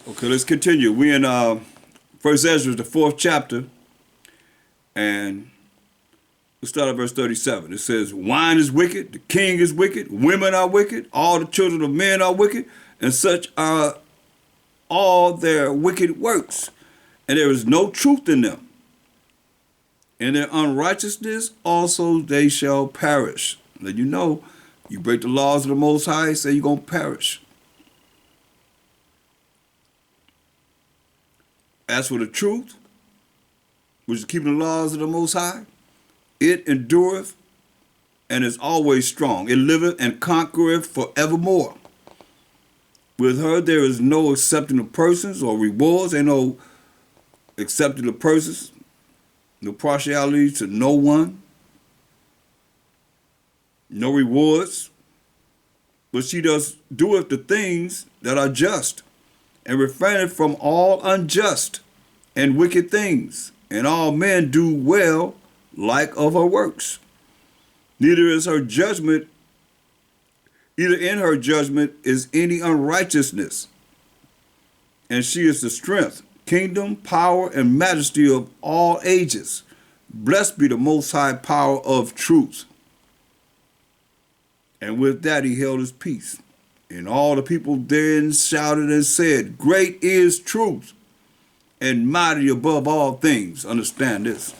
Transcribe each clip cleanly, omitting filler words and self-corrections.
Okay, let's continue. We in First Ezra, the fourth chapter, and we'll start at verse 37. It says, "Wine is wicked, the king is wicked, women are wicked, all the children of men are wicked, and such are all their wicked works, and there is no truth in them. In their unrighteousness also they shall perish." Now you know, you break the laws of the Most High, say you're going to perish. As for the truth, which is keeping the laws of the Most High, it endureth and is always strong. It liveth and conquereth forevermore. With her there is no accepting of persons or rewards. Ain't no accepting of persons, no partiality to no one, no rewards. But she does doeth the things that are just, and refraineth from all unjust and wicked things, and all men do well like of her works. Neither is her judgment, either in her judgment is any unrighteousness, and she is the strength, kingdom, power, and majesty of all ages. Blessed be the Most High power of truth. And with that he held his peace. And all the people then shouted and said, "Great is truth, and mighty above all things." Understand this.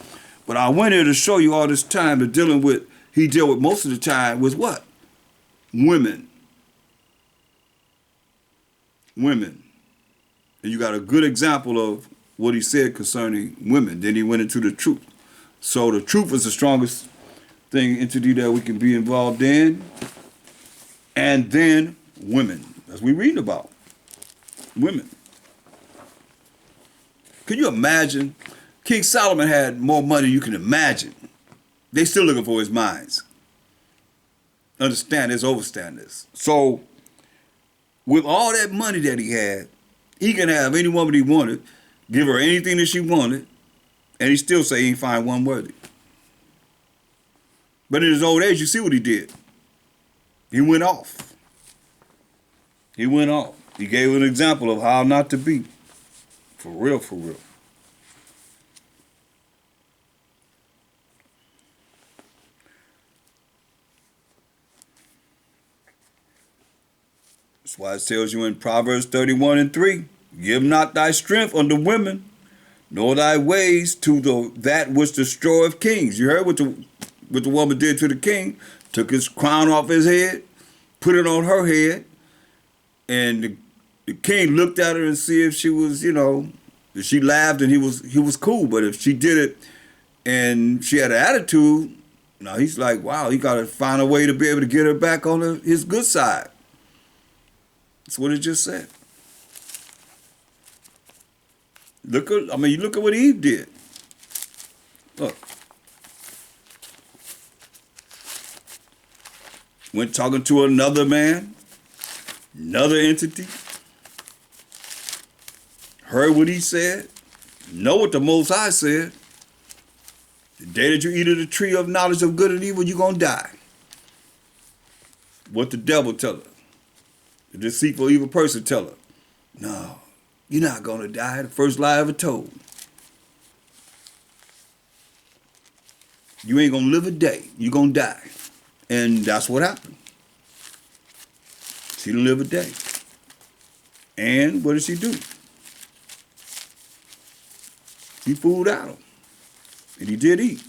But I went here to show you all this time that he dealt with most of the time with what? Women. Women. And you got a good example of what he said concerning women. Then he went into the truth. So the truth is the strongest entity that we can be involved in. And then women, as we read about. Women. Can you imagine? King Solomon had more money than you can imagine. They still looking for his mines. Understand this, overstand this. So, with all that money that he had, he can have any woman he wanted, give her anything that she wanted, and he still say he ain't find one worthy. But in his old age, you see what he did. He went off. He went off. He gave an example of how not to be. For real, for real. That's why it tells you in Proverbs 31:3, "Give not thy strength unto women, nor thy ways to that which destroyeth kings." You heard what the woman did to the king. Took his crown off his head, put it on her head, and the king looked at her and see if she was, if she laughed and he was cool. But if she did it and she had an attitude, now he's like, wow, he got to find a way to be able to get her back on his good side. That's what it just said. You look at what Eve did. Look. Went talking to another man, another entity, heard what he said, know what the Most High said. The day that you eat of the tree of knowledge of good and evil, you're going to die. What the devil tell her? The deceitful, evil person tell her, "No, you're not going to die." The first lie ever told. You ain't going to live a day. You're going to die. And that's what happened. She didn't live a day. And what did she do? He fooled out him. And he did eat.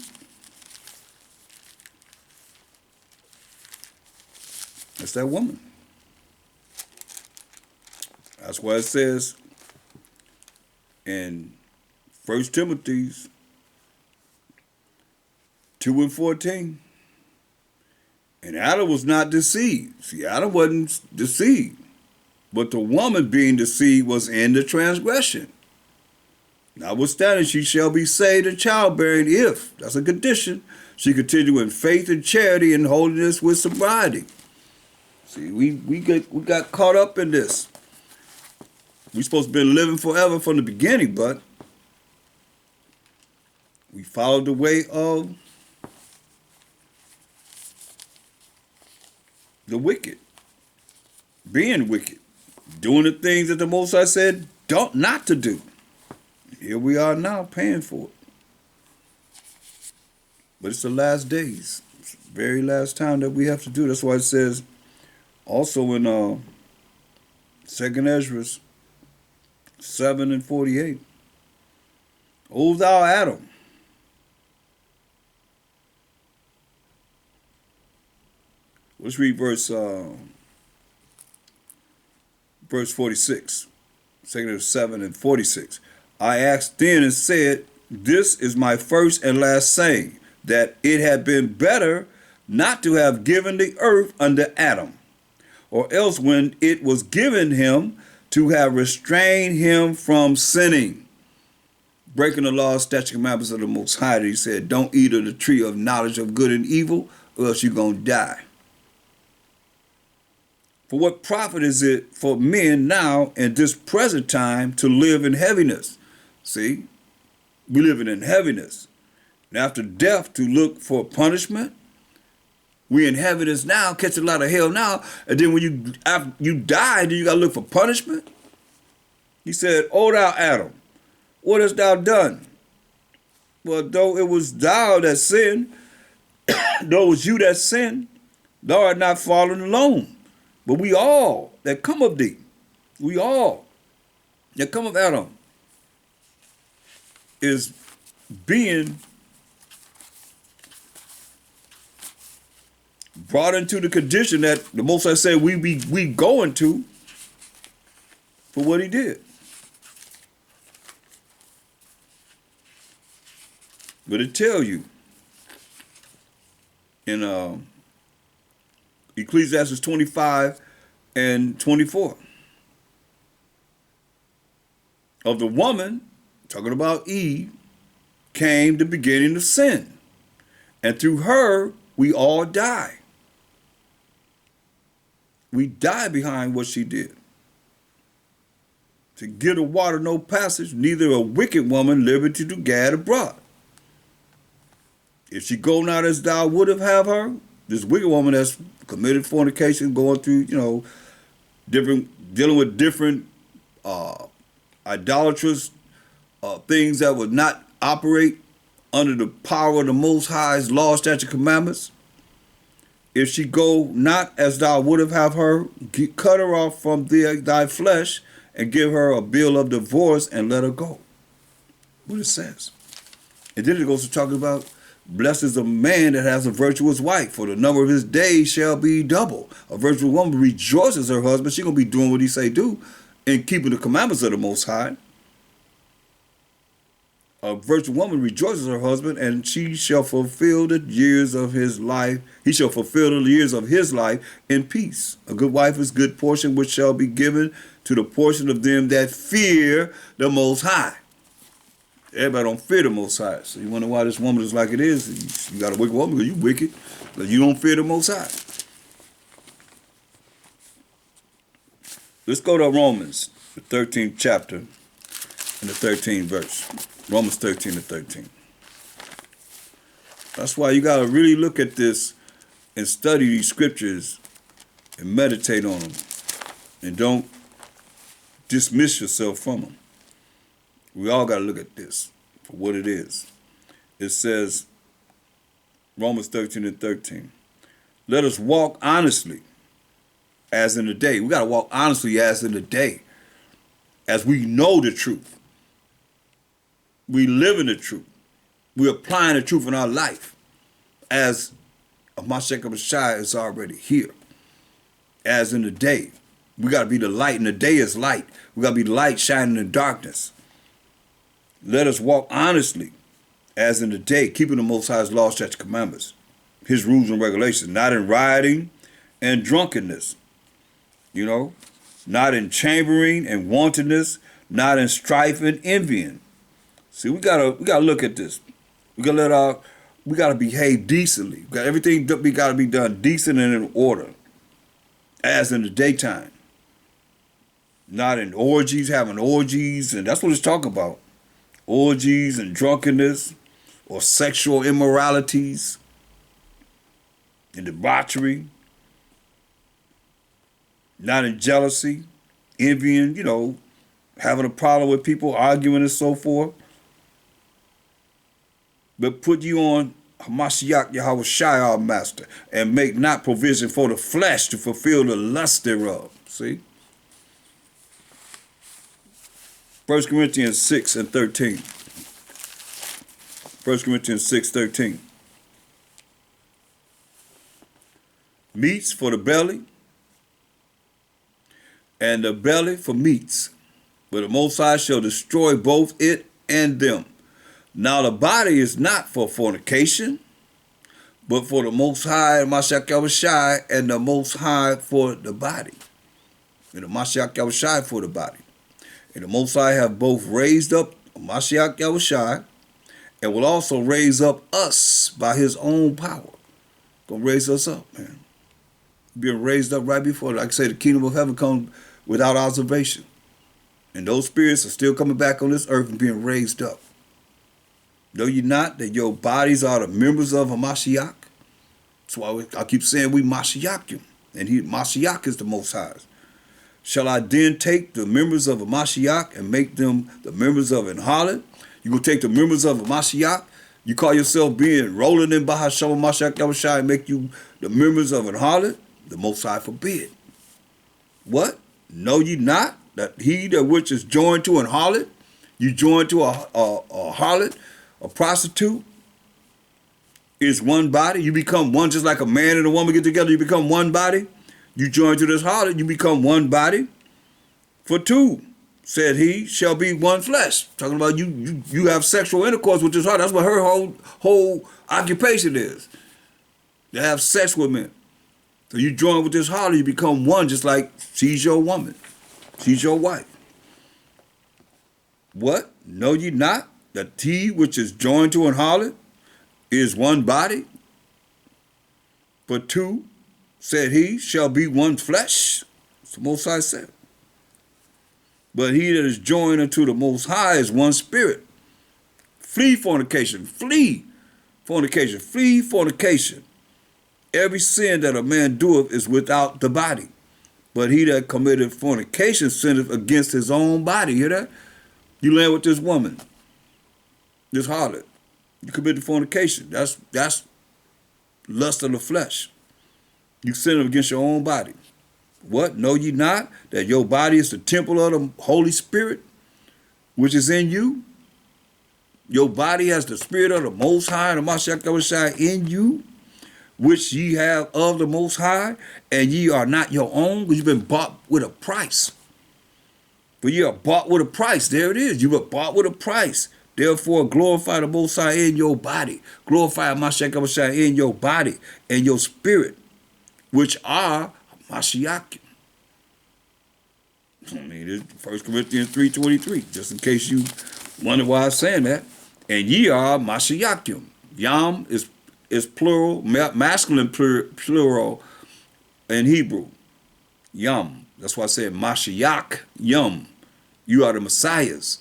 That's that woman. That's why it says in 1 Timothy 2:14, "And Adam was not deceived." See, Adam wasn't deceived. But the woman being deceived was in the transgression. Notwithstanding, she shall be saved in childbearing if, that's a condition, she continue in faith and charity and holiness with sobriety. See, we got caught up in this. We supposed to be living forever from the beginning, but we followed the way of the wicked, being wicked, doing the things that the Most High said don't not to do. Here we are now paying for it. But it's the last days. It's the very last time that we have to do. That's why it says also in 2nd Ezra 7:48. O thou Adam, let's read verse 46. 2nd Ezra 7:46. I asked then and said, this is my first and last saying, that it had been better not to have given the earth unto Adam, or else when it was given him, to have restrained him from sinning, breaking the law, statute, commandments of the Most High. He said, don't eat of the tree of knowledge of good and evil, or else you're going to die. For what profit is it for men now in this present time to live in heaviness? See, we living in heaviness. And after death to look for punishment. We in heaviness now, catch a lot of hell now. And then when after you die, then you got to look for punishment. He said, O thou Adam, what hast thou done? Well, though it was thou that sinned, though it was you that sinned, thou art not fallen alone. But we all that come of thee, we all that come of Adam, is being brought into the condition that the Most High said we going to for what he did. But it tell you in Ecclesiastes 25:24 of the woman, talking about Eve, came the beginning of sin, and through her we all die. We die behind what she did. To give the water no passage, neither a wicked woman liberty to gad abroad. If she go not as thou would have her, this wicked woman that's committed fornication, going through, dealing with different idolatrous things that would not operate under the power of the Most High's law, statute, commandments. If she go not as thou would have her, cut her off from thy flesh and give her a bill of divorce and let her go. What it says. And then it goes to talk about, blessed is the man that has a virtuous wife, for the number of his days shall be double. A virtuous woman rejoices her husband. She's going to be doing what he say do and keeping the commandments of the Most High. A virtuous woman rejoices her husband, and she shall fulfill the years of his life. He shall fulfill the years of his life in peace. A good wife is good portion, which shall be given to the portion of them that fear the Most High. Everybody don't fear the Most High. So you wonder why this woman is like it is. You got a wicked woman because you wicked, but you don't fear the Most High. Let's go to Romans, the 13th chapter and the 13th verse. Romans 13:13. That's why you got to really look at this and study these scriptures and meditate on them. And don't dismiss yourself from them. We all got to look at this for what it is. It says, Romans 13:13, let us walk honestly as in the day. We got to walk honestly as in the day, as we know the truth. We live in the truth. We're applying the truth in our life as Mashiach Messiah is already here. As in the day. We got to be the light, and the day is light. We got to be the light shining in darkness. Let us walk honestly as in the day, keeping the Most High's law, statutes, commandments, his rules and regulations, not in rioting and drunkenness, not in chambering and wantonness, not in strife and envying. See, we gotta look at this. We gotta behave decently. Everything got to be done decent and in order, as in the daytime. Not in orgies, having orgies, and that's what it's talking about. Orgies and drunkenness, or sexual immoralities, and debauchery. Not in jealousy, envying, having a problem with people, arguing and so forth. But put you on Hamashiach Yahweh Shai, our master, and make not provision for the flesh to fulfill the lust thereof. See? 1 Corinthians 6 and 13. 1 Corinthians 6:13. Meats for the belly, and the belly for meats. But the Most High shall destroy both it and them. Now the body is not for fornication, but for the Most High, Mashiach Yahushai, and the Most High for the body. And the Mashiach Yahushai for the body. And the Most High have both raised up Mashiach Yahushai, and will also raise up us by his own power. Gonna raise us up, man. Being raised up right before, like I say, the kingdom of heaven comes without observation. And those spirits are still coming back on this earth and being raised up. Know ye not that your bodies are the members of a Mashiach? That's why I keep saying we Mashiachim, and Mashiach is the Most High. Shall I then take the members of a Mashiach and make them the members of an harlot? You gonna take the members of a Mashiach? You call yourself being rolling in Bahasham Mashiach Yahushai and make you the members of an harlot? The Most High forbid. What? Know ye not that he that which is joined to an harlot, you join to a harlot, a prostitute, is one body. You become one, just like a man and a woman get together, you become one body. You join to this harlot, you become one body. For two, said he, shall be one flesh. Talking about you have sexual intercourse with this harlot. That's what her whole occupation is. To have sex with men. So you join with this harlot, you become one, just like she's your woman. She's your wife. What? Know ye not that he which is joined to an harlot is one body? But two, said he, shall be one flesh. That's the Most High said. But he that is joined unto the Most High is one spirit. Flee fornication. Flee fornication. Flee fornication. Every sin that a man doeth is without the body. But he that committed fornication sinneth against his own body. Hear that? You land with this woman, this harlot. You committed fornication. That's lust of the flesh. You sin against your own body. What? Know ye not that your body is the temple of the Holy Spirit, which is in you? Your body has the Spirit of the Most High, the Mashiach Yahushua in you, which ye have of the Most High, and ye are not your own, because you've been bought with a price. For ye are bought with a price. There it is. You were bought with a price. Therefore, glorify the Most High in your body. Glorify Mashiach Yahushua in your body and your spirit, which are Mashiach. I mean, it's 1 Corinthians 3:23, just in case you wonder why I'm saying that. And ye are Mashiachim. Yam is plural, masculine plural in Hebrew. Yam. That's why I said Mashiach, Yam. You are the Messiahs.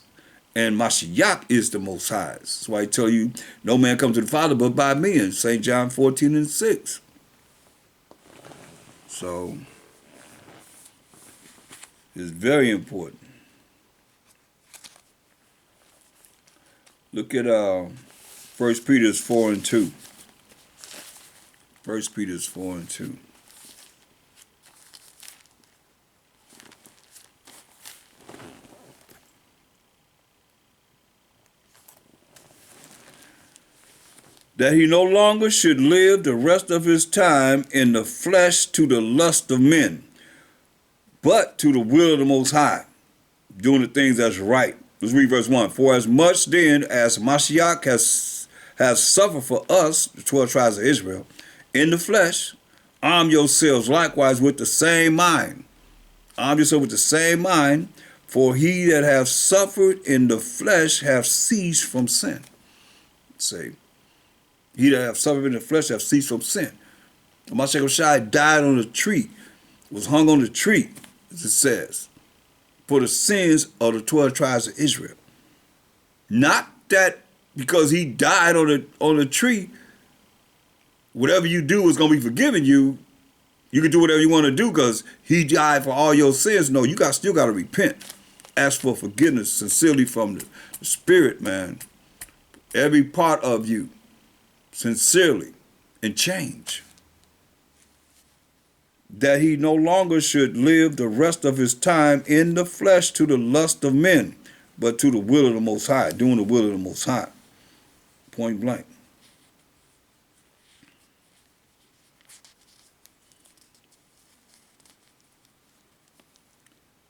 And Mashiach is the Most High. That's why I tell you, no man comes to the Father but by me in St. John 14:6. So, it's very important. Look at 1 Peter 4:2. 1 Peter 4:2. That he no longer should live the rest of his time in the flesh to the lust of men, but to the will of the Most High, doing the things that's right. Let's read verse 1. For as much then as Mashiach has suffered for us, the 12 tribes of Israel, in the flesh, arm yourselves likewise with the same mind. Arm yourself with the same mind, for he that hath suffered in the flesh hath ceased from sin. Say, he that hath suffered in the flesh hath ceased from sin. Mashiach Shai died on the tree, was hung on the tree, as it says, for the sins of the 12 tribes of Israel. Not that because he died on the tree, whatever you do is going to be forgiven you. You can do whatever you want to do because he died for all your sins. No, still got to repent. Ask for forgiveness sincerely from the Spirit, man. Every part of you, sincerely, and change. That he no longer should live the rest of his time in the flesh to the lust of men, but to the will of the Most High, doing the will of the Most High. Point blank.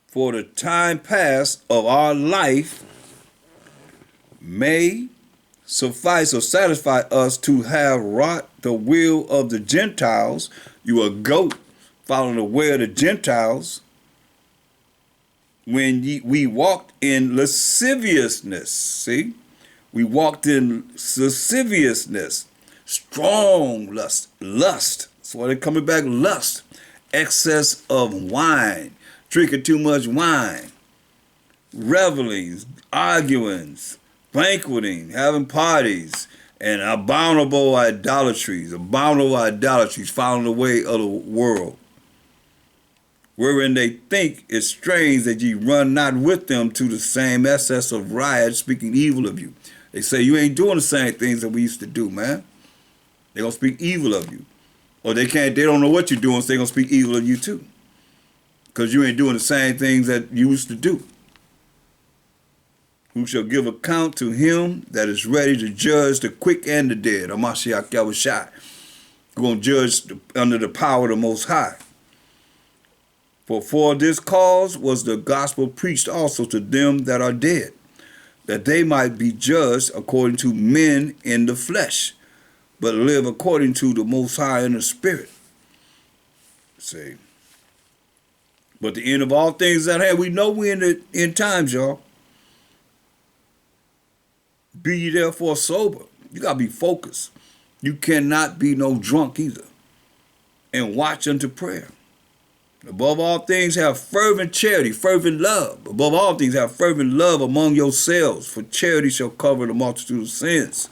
For the time past of our life may suffice or satisfy us to have wrought the will of the Gentiles. You a goat following the way of the Gentiles when we walked in lasciviousness. See? We walked in lasciviousness, strong lust. So they're coming back, lust, excess of wine, drinking too much wine, revelings, arguings, banqueting, having parties, and abominable idolatries, following the way of the world, wherein they think it strange that ye run not with them to the same excess of riot, speaking evil of you. They say you ain't doing the same things that we used to do, man. They're gonna speak evil of you. Or they don't know what you're doing, so they're gonna speak evil of you too. Because you ain't doing the same things that you used to do. Who shall give account to him that is ready to judge the quick and the dead. Amashiach Yahushai. We're going to judge under the power of the Most High. For this cause was the gospel preached also to them that are dead, that they might be judged according to men in the flesh, but live according to the Most High in the Spirit. See. But the end of all things at hand, we know we're in the end times, y'all. Be ye therefore sober. You got to be focused. You cannot be no drunk either. And watch unto prayer. Above all things, have fervent charity, fervent love. Above all things, have fervent love among yourselves, for charity shall cover the multitude of sins.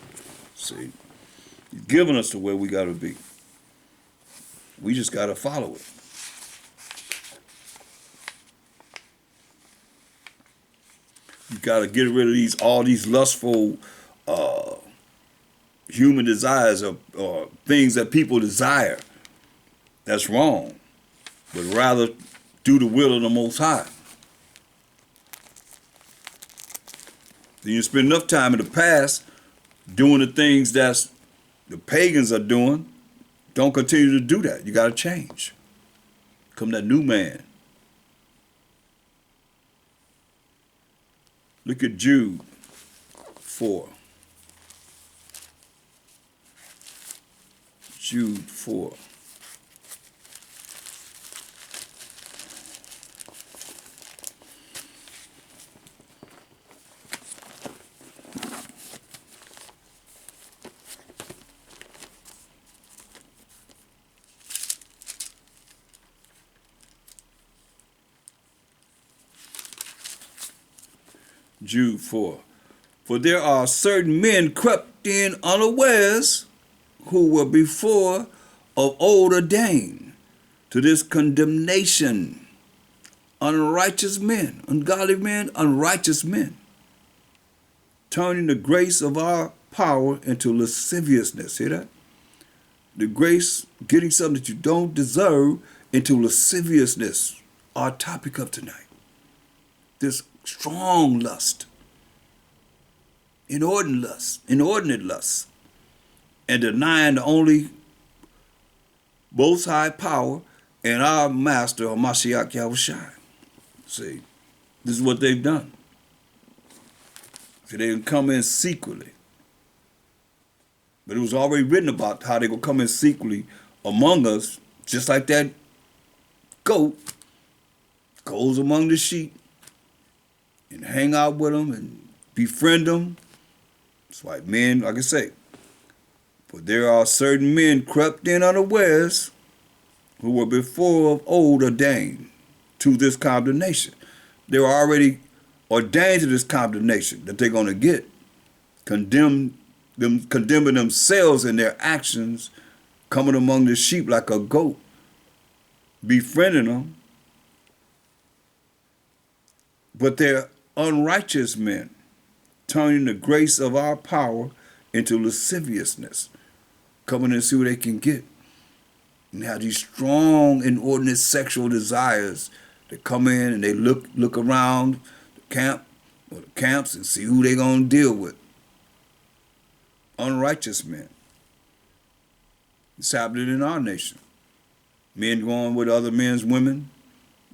See, he's giving us to where we got to be. We just got to follow it. You got to get rid of all these lustful human desires or things that people desire. That's wrong. But rather do the will of the Most High. Then you spend enough time in the past doing the things that the pagans are doing. Don't continue to do that. You got to change. Become that new man. Look at Jude 4. Jude 4. Jude 4. For there are certain men crept in unawares, who were before of old ordained to this condemnation. Unrighteous men, ungodly men, unrighteous men, turning the grace of our power into lasciviousness. Hear that? The grace, getting something that you don't deserve, into lasciviousness. Our topic of tonight. This strong lust, inordinate lust, and denying the only Most High power and our Master, Hamashiach Yahushai. See, this is what they've done. See, they can come in secretly. But it was already written about how they will come in secretly among us, just like that goat goes among the sheep and hang out with them and befriend them. It's like men, like I say, for there are certain men crept in unawares who were before of old ordained to this condemnation. They were already ordained to this condemnation that they're going to get, condemning themselves in their actions, coming among the sheep like a goat, befriending them, But they're unrighteous men, turning the grace of our power into lasciviousness, coming in to see what they can get. And have these strong, inordinate sexual desires that come in and they look around the camp or the camps and see who they're going to deal with. Unrighteous men. It's happening in our nation. Men going with other men's women.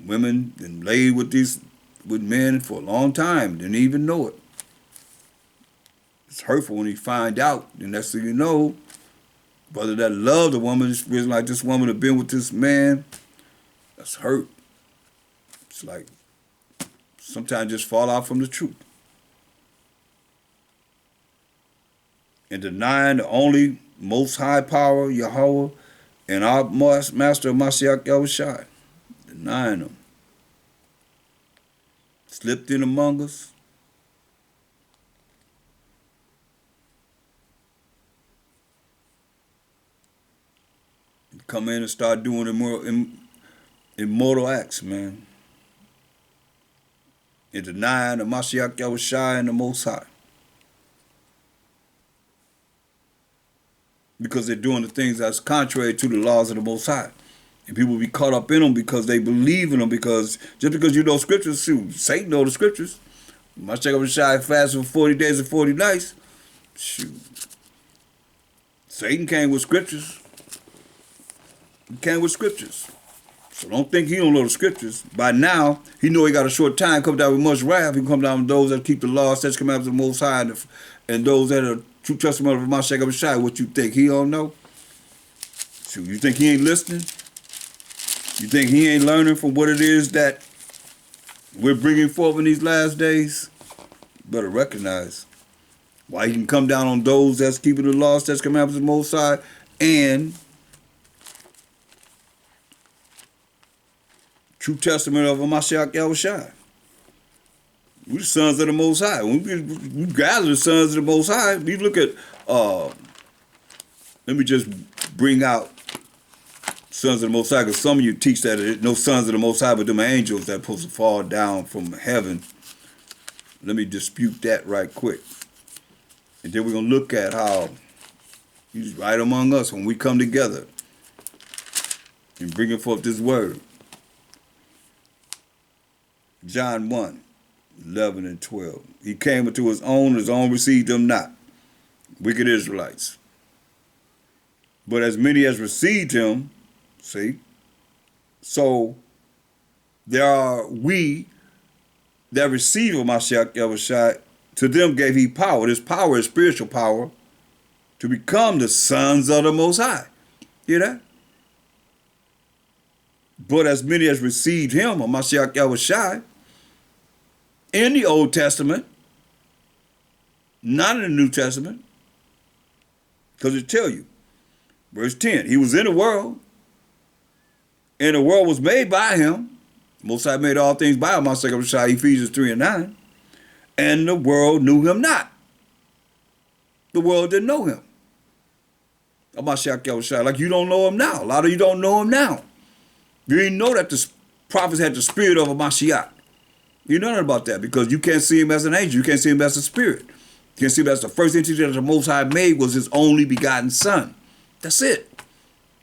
Women and laid with men for a long time, didn't even know it. It's hurtful when you find out, and next thing you know, brother that loved a woman, it's like this woman have been with this man, that's hurt. It's like sometimes just fall out from the truth. And denying the only most high power, Yahweh, and our master Mashiach Yahushua, denying them. Slipped in among us. Come in and start doing immortal acts, man. And denying the Mashiach Yahushua and the Most High. Because they're doing the things that's contrary to the laws of the Most High. And people be caught up in them because they believe in them. Because just because you know scriptures, shoot, Satan know the scriptures. Mashiach Yahushua fasted for 40 days and 40 nights. Shoot. Satan came with scriptures. He came with scriptures. So don't think he don't know the scriptures. By now, he know he got a short time, come down with much wrath. He come down with those that keep the law, statutes, commandments of the Most High, and those that are true testimony of Mashiach Yahushua. What you think? He don't know? So you think he ain't listening? You think he ain't learning from what it is that we're bringing forth in these last days? Better recognize why he can come down on those that's keeping the law, statutes, commandments of the Most High, and true testament of a Mashiach Yahushua. We're the sons of the Most High. When we gather the sons of the Most High, we look at, let me just bring out sons of the Most High, because some of you teach that there's no sons of the Most High, but them angels that are supposed to fall down from heaven. Let me dispute that right quick. And then we're going to look at how he's right among us when we come together and bringing forth this word. John 1, 11 and 12. He came unto his own received him not. Wicked Israelites. But as many as received him, see, so there are we that receive of Mashiach Yahushua, to them gave he power. This power is spiritual power to become the sons of the Most High. Hear that? But as many as received him, of Mashiach Yahushua, in the Old Testament, not in the New Testament, because it tell you, verse 10, he was in the world, and the world was made by him. Most High made all things by him, Ephesians 3 and 9, and the world knew him not. The world didn't know him. Like you don't know him now. A lot of you don't know him now. You didn't know that the prophets had the spirit of a Mashiach. You know nothing about that because you can't see him as an angel. You can't see him as a spirit. You can't see him as the first entity that the Most High made was his only begotten son. That's it.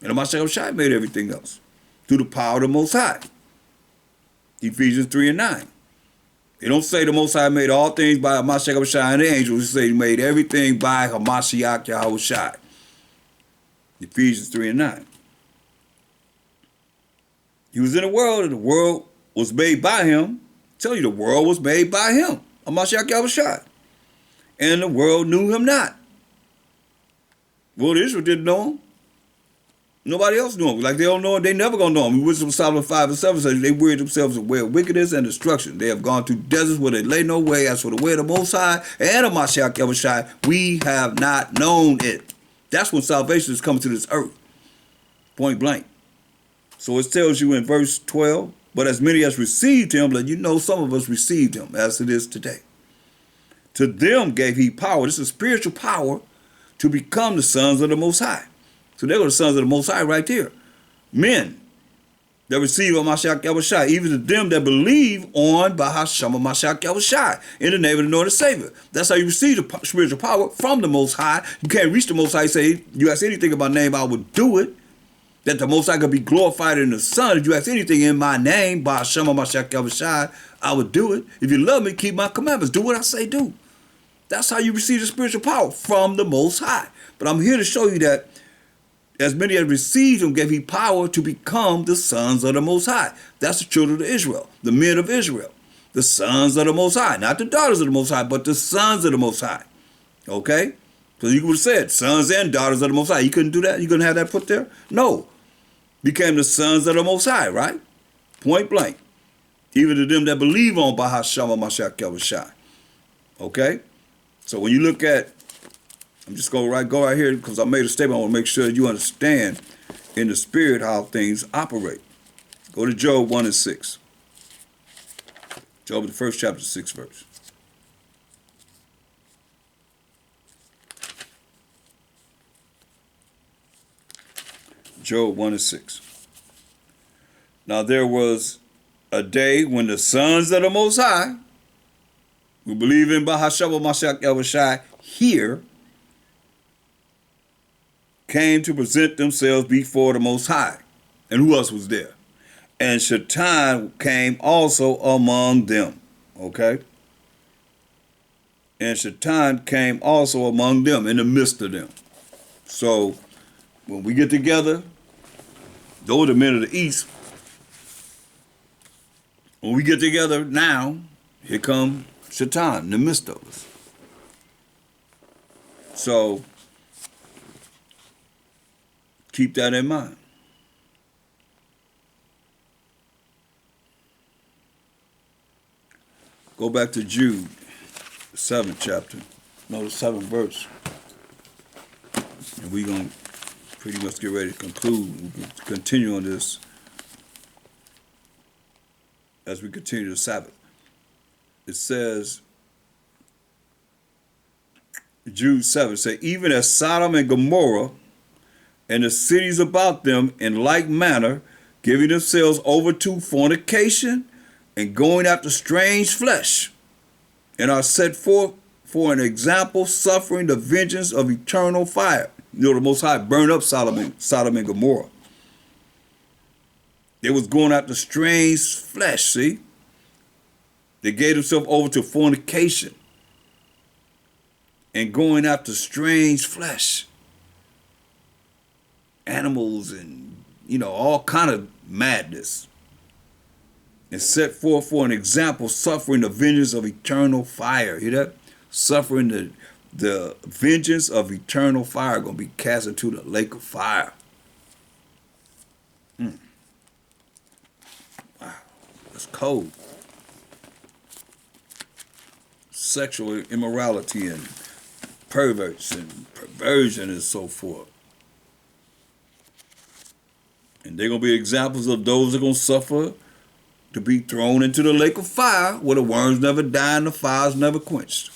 And the Mashiach Yahushua made everything else through the power of the Most High. Ephesians 3 and 9. They don't say the Most High made all things by Mashiach Yahushua and the angels. They say he made everything by Mashiach Yahushua. Ephesians 3 and 9. He was in the world, and the world was made by him. I tell you, the world was made by him, Mashiach Yahushua. And the world knew him not. Well, Israel didn't know him. Nobody else knew him. Like they don't know him, they never gonna know him. Wisdom of Solomon 5 and 7 says they wearied themselves of way of wickedness and destruction. They have gone through deserts where they lay no way. As for the way of the Most High and of Mashiach Yahushua, we have not known it. That's when salvation is coming to this earth. Point blank. So it tells you in verse 12, but as many as received him, let you know some of us received him as it is today. To them gave he power. This is spiritual power to become the sons of the Most High. So there go the sons of the Most High right there. Men that receive of Mashiach Yahushua, even to them that believe on Bahasham of Mashiach Yahushua, in the name of the Lord and Savior. That's how you receive the spiritual power from the Most High. You can't reach the Most High and say, you ask anything about name, I would do it. That the Most High could be glorified in the Son. If you ask anything in my name, Bahasham of Mashiach Yahushua, I would do it. If you love me, keep my commandments. Do what I say do. That's how you receive the spiritual power from the Most High. But I'm here to show you that as many as received him, gave he power to become the sons of the Most High. That's the children of Israel, the men of Israel, the sons of the Most High. Not the daughters of the Most High, but the sons of the Most High. Okay? Because you would have said sons and daughters of the Most High. You couldn't do that? You couldn't have that put there? No. Became the sons of the Most High, right? Point blank. Even to them that believe on Bahasham Mashiach Yahushua. Okay? So when you look at, I'm just going to go right here because I made a statement. I want to make sure that you understand in the spirit how things operate. Go to Job 1 and 6. Job, the first chapter, 6th verse. Job 1 and 6. Now there was a day when the sons of the Most High, who believe in Bahasham Mashiach Yahushua here, came to present themselves before the Most High. And who else was there? And Shaitan came also among them. Okay? And Shaitan came also among them, in the midst of them. So, when we get together, those are the men of the East. When we get together now, here come Shaitan in the midst of us. So, keep that in mind. Go back to Jude, the 7th chapter. No, the 7th verse. And we're going to pretty much get ready to conclude. We can continue on this as we continue the Sabbath. It says, Jude 7 say, even as Sodom and Gomorrah and the cities about them in like manner, giving themselves over to fornication and going after strange flesh, and are set forth for an example, suffering the vengeance of eternal fire. You know, the Most High burned up Sodom and Gomorrah. They was going after strange flesh, see? They gave themselves over to fornication and going after strange flesh. Animals and, all kind of madness. And set forth for an example, suffering the vengeance of eternal fire. Hear that? Suffering the vengeance of eternal fire, going to be cast into the lake of fire. Wow, that's cold. Sexual immorality and perverts and perversion and so forth. And they're going to be examples of those that are going to suffer to be thrown into the lake of fire where the worms never die and the fires never quenched.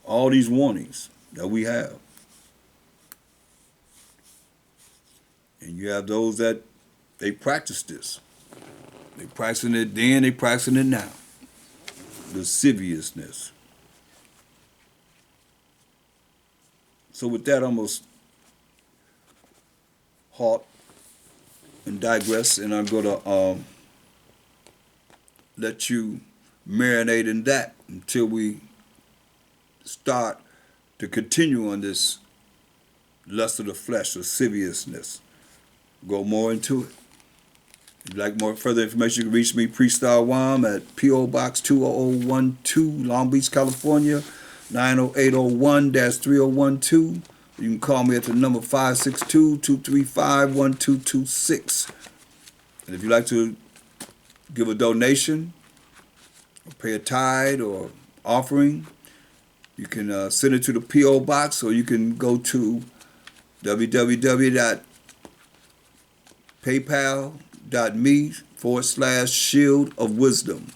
All these warnings that we have. And you have those that they practice this. They practicing it then, they practicing it now. Lasciviousness. So with that, I'm going to halt and digress, and I'm going to let you marinate in that until we start to continue on this lust of the flesh, lasciviousness. Go more into it. If you'd like more further information, you can reach me, Priest Awam, at P.O. Box 20012, Long Beach, California, 90801-3012. You can call me at the number 562-235-1226. And if you'd like to give a donation, or pay a tithe or offering, you can send it to the P.O. Box, or you can go to www.paypal.me/Shield of Wisdom.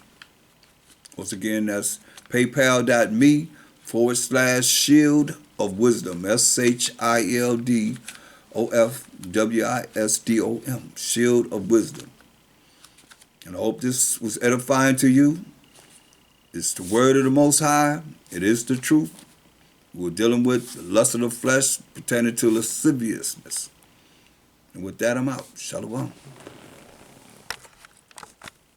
Once again, that's paypal.me/Shield of Wisdom. SHILD OFWISDOM, shield of wisdom. And I hope this was edifying to you. It's the word of the Most High. It is the truth. We're dealing with the lust of the flesh pertaining to lasciviousness. And with that, I'm out. Shalom.